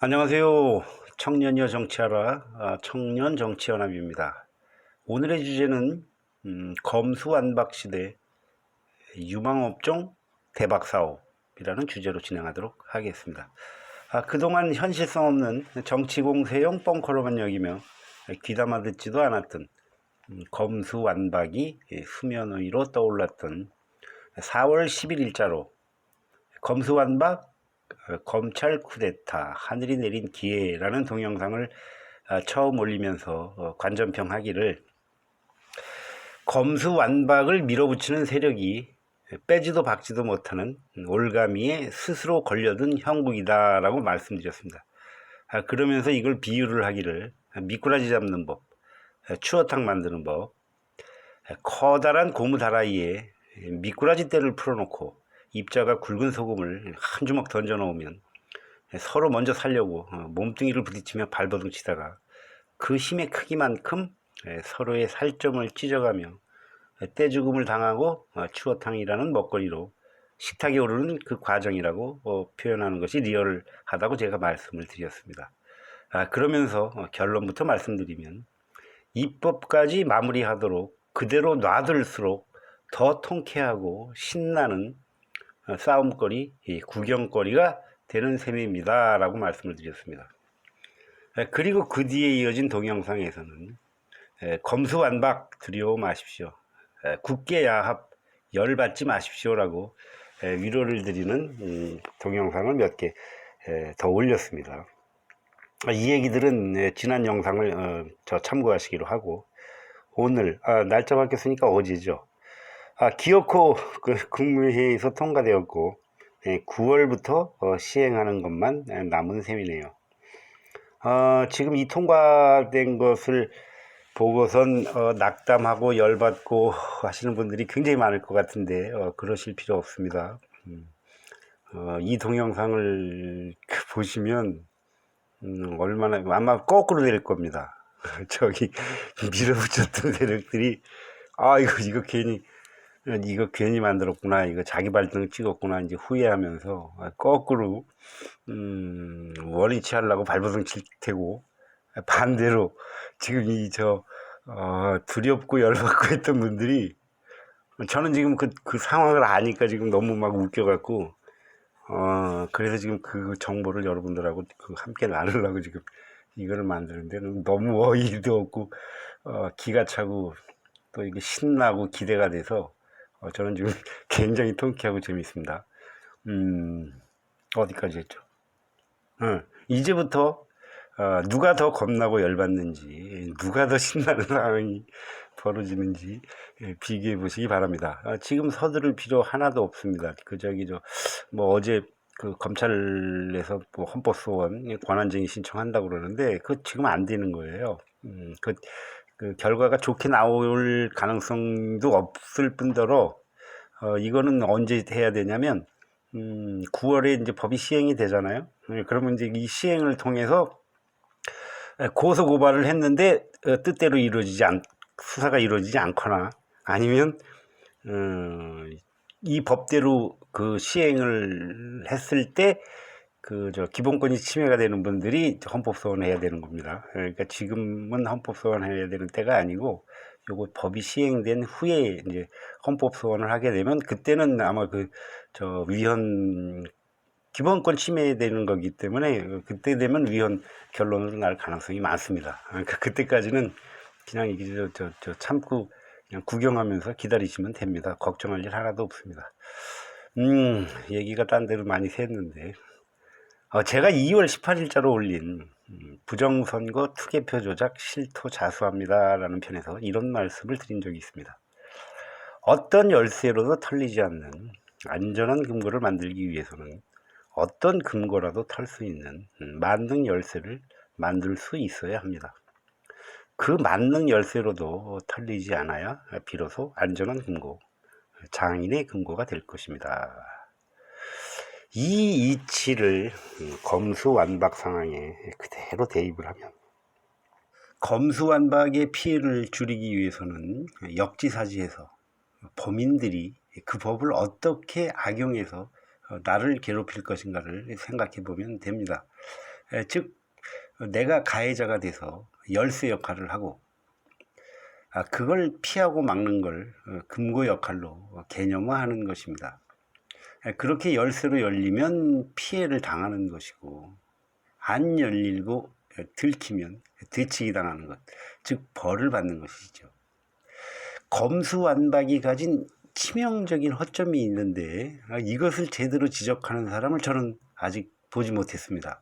안녕하세요. 청년이여 정치하라. 청년정치연합입니다. 오늘의 주제는 검수완박 시대 유망업종 대박사업이라는 주제로 진행하도록 하겠습니다. 그동안 현실성 없는 정치 공세용 뻥커로만 여기며 귀담아 듣지도 않았던 검수완박이 수면 위로 떠올랐던 4월 11일자로 검수완박 검찰 쿠데타 하늘이 내린 기회라는 동영상을 처음 올리면서 관전평하기를 검수완박을 밀어붙이는 세력이 빼지도 박지도 못하는 올가미에 스스로 걸려든 형국이다라고 말씀드렸습니다. 그러면서 이걸 비유를 하기를 미꾸라지 잡는 법, 추어탕 만드는 법, 커다란 고무 다라이에 미꾸라지 떼를 풀어놓고 입자가 굵은 소금을 한 주먹 던져 넣으면 서로 먼저 살려고 몸뚱이를 부딪히며 발버둥 치다가 그 힘의 크기만큼 서로의 살점을 찢어가며 떼죽음을 당하고 추어탕이라는 먹거리로 식탁에 오르는 그 과정이라고 표현하는 것이 리얼하다고 제가 말씀을 드렸습니다. 그러면서 결론부터 말씀드리면 입법까지 마무리하도록 그대로 놔둘수록 더 통쾌하고 신나는 싸움거리, 구경거리가 되는 셈입니다 라고 말씀을 드렸습니다. 그리고 그 뒤에 이어진 동영상에서는 검수완박 두려워 마십시오, 국계 야합 열받지 마십시오 라고 위로를 드리는 동영상을 몇 개 더 올렸습니다. 이 얘기들은 지난 영상을 저 참고하시기로 하고, 오늘 날짜 바뀌었으니까 어제죠. 기어코 그 국무회의에서 통과되었고 9월부터 시행하는 것만 남은 셈이네요. 지금 이 통과된 것을 보고선 낙담하고 열받고 하시는 분들이 굉장히 많을 것 같은데 그러실 필요 없습니다. 이 동영상을 보시면 얼마나 아마 거꾸로 될 겁니다. 저기 밀어붙였던 세력들이 이거 괜히 만들었구나, 이거 자기 발등을 찍었구나 이제 후회하면서 거꾸로 원위치 하려고 발버둥 칠 테고, 반대로 지금 두렵고 열받고 했던 분들이, 저는 지금 그 상황을 아니까 지금 너무 막 웃겨갖고 그래서 지금 그 정보를 여러분들하고 함께 나누려고 지금 이거를 만드는데 너무 어이도 없고 기가 차고 또 이게 신나고 기대가 돼서 저는 지금 굉장히 통쾌하고 재밌습니다. 어디까지 했죠? 이제부터 누가 더 겁나고 열받는지, 누가 더 신나는 상황이 벌어지는지 비교해 보시기 바랍니다. 지금 서두를 필요 하나도 없습니다. 어제 그 검찰에서 뭐 헌법소원 권한쟁의 신청한다고 그러는데 그 지금 안 되는 거예요. 그 결과가 좋게 나올 가능성도 없을 뿐더러 이거는 언제 해야 되냐면 9월에 이제 법이 시행이 되잖아요. 그러면 이제 이 시행을 통해서 고소 고발을 했는데 뜻대로 수사가 이루어지지 않거나, 아니면 이 법대로 그 시행을 했을 때 기본권이 침해가 되는 분들이 헌법소원을 해야 되는 겁니다. 그러니까 지금은 헌법소원 해야 되는 때가 아니고, 요거 법이 시행된 후에 이제 헌법소원을 하게 되면 그때는 아마 위헌 기본권 침해되는 거기 때문에 그때 되면 위헌 결론으로 날 가능성이 많습니다. 그러니까 그때까지는 그냥 참고 그냥 구경하면서 기다리시면 됩니다. 걱정할 일 하나도 없습니다. 얘기가 딴 데로 많이 샜는데, 제가 2월 18일자로 올린 부정선거 투개표 조작 실토 자수합니다 라는 편에서 이런 말씀을 드린 적이 있습니다. 어떤 열쇠로도 털리지 않는 안전한 금고를 만들기 위해서는 어떤 금고라도 털 수 있는 만능 열쇠를 만들 수 있어야 합니다. 그 만능 열쇠로도 털리지 않아야 비로소 안전한 금고, 장인의 금고가 될 것입니다. 이 이치를 검수완박 상황에 그대로 대입을 하면, 검수완박의 피해를 줄이기 위해서는 역지사지해서 범인들이 그 법을 어떻게 악용해서 나를 괴롭힐 것인가를 생각해 보면 됩니다. 즉 내가 가해자가 돼서 열쇠 역할을 하고 그걸 피하고 막는 걸 금고 역할로 개념화하는 것입니다. 그렇게 열쇠로 열리면 피해를 당하는 것이고 안 열리고 들키면 되치기 당하는 것, 즉 벌을 받는 것이죠. 검수완박이 가진 치명적인 허점이 있는데 이것을 제대로 지적하는 사람을 저는 아직 보지 못했습니다.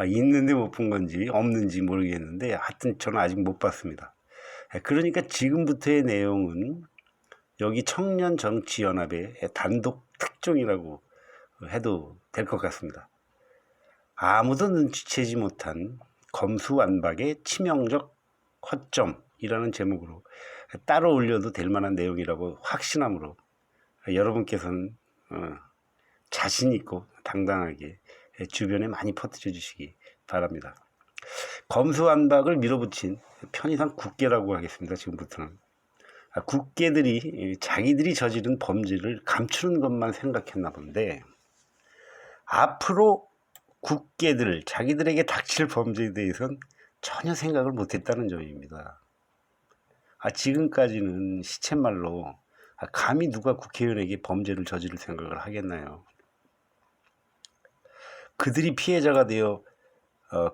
있는데 못 본 건지 없는지 모르겠는데 하여튼 저는 아직 못 봤습니다. 그러니까 지금부터의 내용은 여기 청년정치연합의 단독 특종이라고 해도 될 것 같습니다. 아무도 눈치채지 못한 검수완박의 치명적 허점이라는 제목으로 따로 올려도 될 만한 내용이라고 확신함으로 여러분께서는 자신 있고 당당하게 주변에 많이 퍼뜨려 주시기 바랍니다. 검수완박을 밀어붙인 편의상 국계라고 하겠습니다. 지금부터는 국계들이 자기들이 저지른 범죄를 감추는 것만 생각했나 본데 앞으로 국계들 자기들에게 닥칠 범죄에 대해서는 전혀 생각을 못했다는 점입니다. 지금까지는 시쳇말로 감히 누가 국회의원에게 범죄를 저지를 생각을 하겠나요? 그들이 피해자가 되어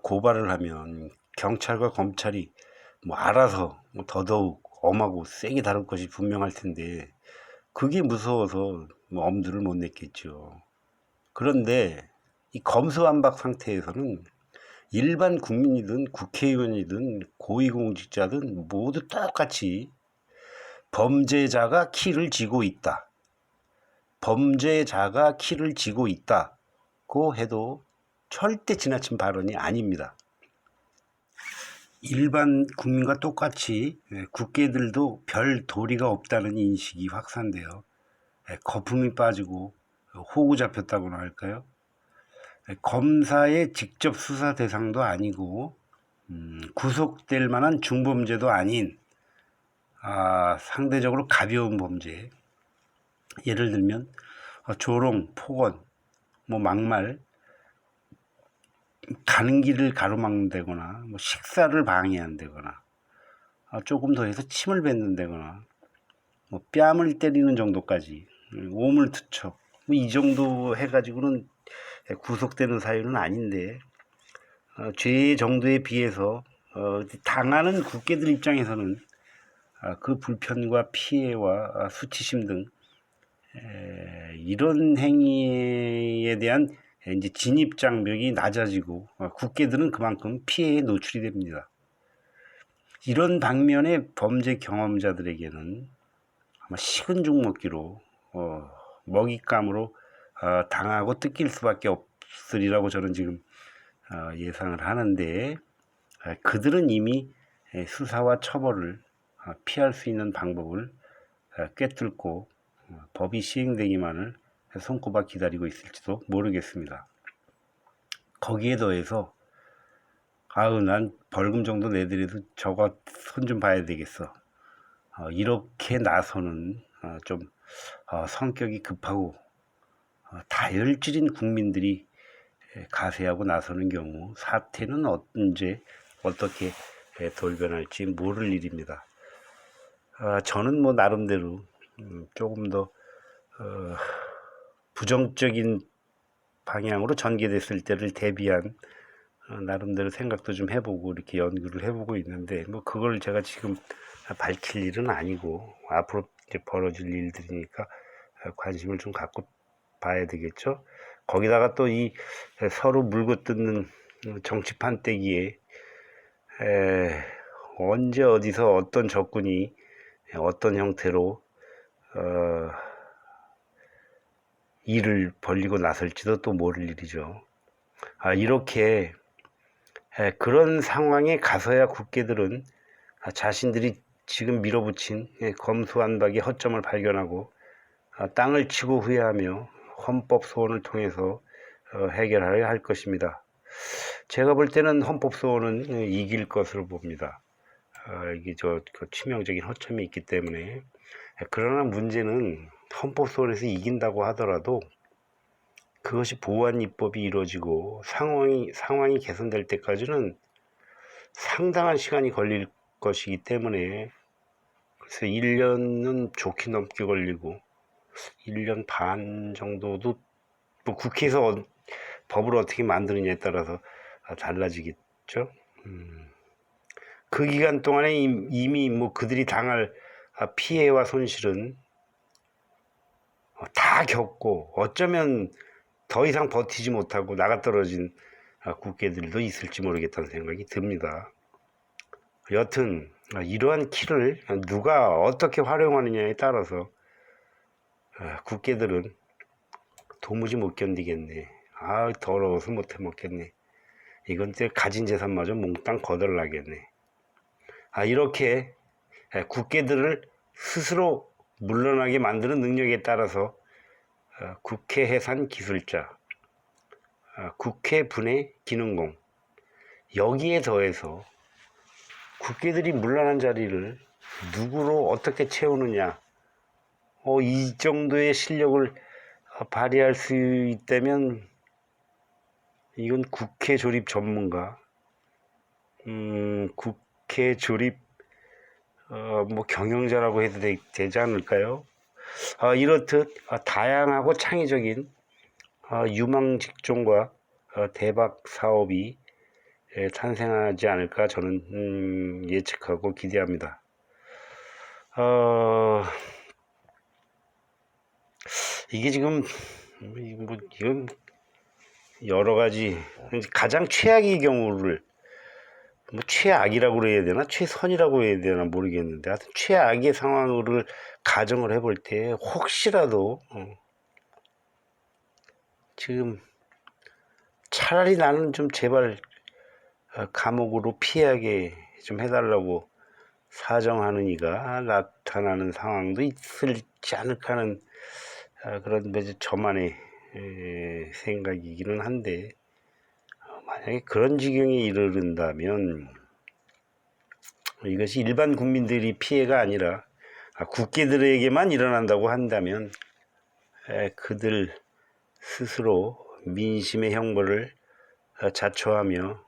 고발을 하면 경찰과 검찰이 알아서 더더욱 엄하고 세게 다룰 것이 분명할 텐데 그게 무서워서 엄두를 못 냈겠죠. 그런데 이 검수완박 상태에서는 일반 국민이든 국회의원이든 고위공직자든 모두 똑같이 범죄자가 키를 쥐고 있다. 범죄자가 키를 쥐고 있다고 해도 절대 지나친 발언이 아닙니다. 일반 국민과 똑같이 국회들도 별 도리가 없다는 인식이 확산되어 거품이 빠지고 호구 잡혔다고나 할까요? 검사의 직접 수사 대상도 아니고 구속될 만한 중범죄도 아닌 상대적으로 가벼운 범죄, 예를 들면 조롱, 폭언, 막말, 가는 길을 가로막는다거나 식사를 방해한다거나 조금 더 해서 침을 뱉는다거나 뺨을 때리는 정도까지 오물투척 이 정도 해가지고는 구속되는 사유는 아닌데 죄 정도에 비해서 당하는 국회들 입장에서는 그 불편과 피해와 수치심 등 이런 행위에 대한 이제 진입 장벽이 낮아지고 국회들은 그만큼 피해에 노출이 됩니다. 이런 방면의 범죄 경험자들에게는 아마 식은 죽 먹기로 먹잇감으로 당하고 뜯길 수밖에 없으리라고 저는 지금 예상을 하는데 그들은 이미 수사와 처벌을 피할 수 있는 방법을 꿰뚫고 법이 시행되기만을 손꼽아 기다리고 있을지도 모르겠습니다. 거기에 더해서 난 벌금 정도 내더라도 저거 손 좀 봐야 되겠어. 이렇게 나서는 좀 성격이 급하고 다혈질인 국민들이 가세하고 나서는 경우 사태는 언제 어떻게 돌변할지 모를 일입니다. 저는 나름대로 조금 더 부정적인 방향으로 전개됐을 때를 대비한 나름대로 생각도 좀 해보고 이렇게 연구를 해보고 있는데 그걸 제가 지금 밝힐 일은 아니고 앞으로 이제 벌어질 일들이니까 관심을 좀 갖고 봐야 되겠죠. 거기다가 또 이 서로 물고 뜯는 정치판 떼기에 언제 어디서 어떤 적군이 어떤 형태로 일을 벌리고 나설지도 또 모를 일이죠. 이렇게 그런 상황에 가서야 국회들은 자신들이 지금 밀어붙인 검수완박의 허점을 발견하고 땅을 치고 후회하며 헌법 소원을 통해서 해결하려 할 것입니다. 제가 볼 때는 헌법 소원은 이길 것으로 봅니다. 이게 그 치명적인 허점이 있기 때문에. 그러나 문제는 헌법 소원에서 이긴다고 하더라도 그것이 보완 입법이 이루어지고 상황이 개선될 때까지는 상당한 시간이 걸릴 것이기 때문에, 그래서 1년은 좋게 넘게 걸리고 1년 반 정도도 뭐 국회에서 법을 어떻게 만드느냐에 따라서 달라지겠죠. 그 기간 동안에 이미 뭐 그들이 당할 피해와 손실은 다 겪고 어쩌면 더 이상 버티지 못하고 나가떨어진 국회들도 있을지 모르겠다는 생각이 듭니다. 여튼 이러한 키를 누가 어떻게 활용하느냐에 따라서 국회들은 도무지 못 견디겠네. 더러워서 못 해먹겠네. 이건 때 가진 재산마저 몽땅 거덜나겠네. 이렇게 국회들을 스스로 물러나게 만드는 능력에 따라서 국회 해산 기술자, 국회 분해 기능공, 여기에 더해서 국회들이 물러난 자리를 누구로 어떻게 채우느냐, 이 정도의 실력을 발휘할 수 있다면 이건 국회 조립 전문가, 국회 조립 뭐 경영자라고 해도 되지 않을까요? 이렇듯 다양하고 창의적인 유망 직종과 대박 사업이 탄생하지 않을까 저는 예측하고 기대합니다. 이게 지금 뭐 이건 여러 가지, 가장 최악의 경우를 뭐 최악이라고 그래야 되나 최선이라고 해야 되나 모르겠는데, 하여튼 최악의 상황을 가정을 해볼 때 혹시라도 지금 차라리 나는 좀 제발 감옥으로 피하게 좀 해달라고 사정하는 이가 나타나는 상황도 있을지 않을까 하는 그런 저만의 생각이기는 한데, 만약에 그런 지경에 이르른다면 이것이 일반 국민들이 피해가 아니라 국회들에게만 일어난다고 한다면 그들 스스로 민심의 형벌을 자초하며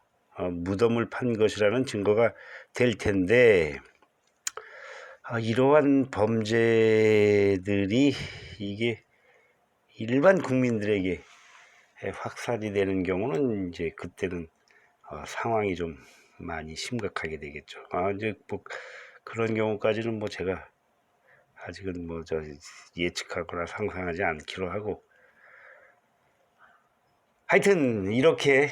무덤을 판 것이라는 증거가 될 텐데, 이러한 범죄들이 이게 일반 국민들에게 확산이 되는 경우는 이제 그때는 상황이 좀 많이 심각하게 되겠죠. 이제 뭐 그런 경우까지는 뭐 제가 아직은 뭐 예측하거나 상상하지 않기로 하고, 하여튼 이렇게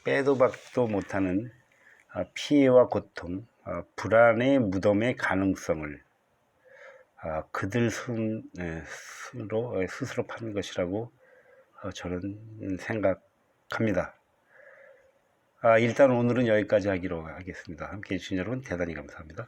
빼도 박도 못하는 피해와 고통, 불안의 무덤의 가능성을 그들 손으로 스스로 파는 것이라고 저는 생각합니다. 일단 오늘은 여기까지 하기로 하겠습니다. 함께해 주신 여러분 대단히 감사합니다.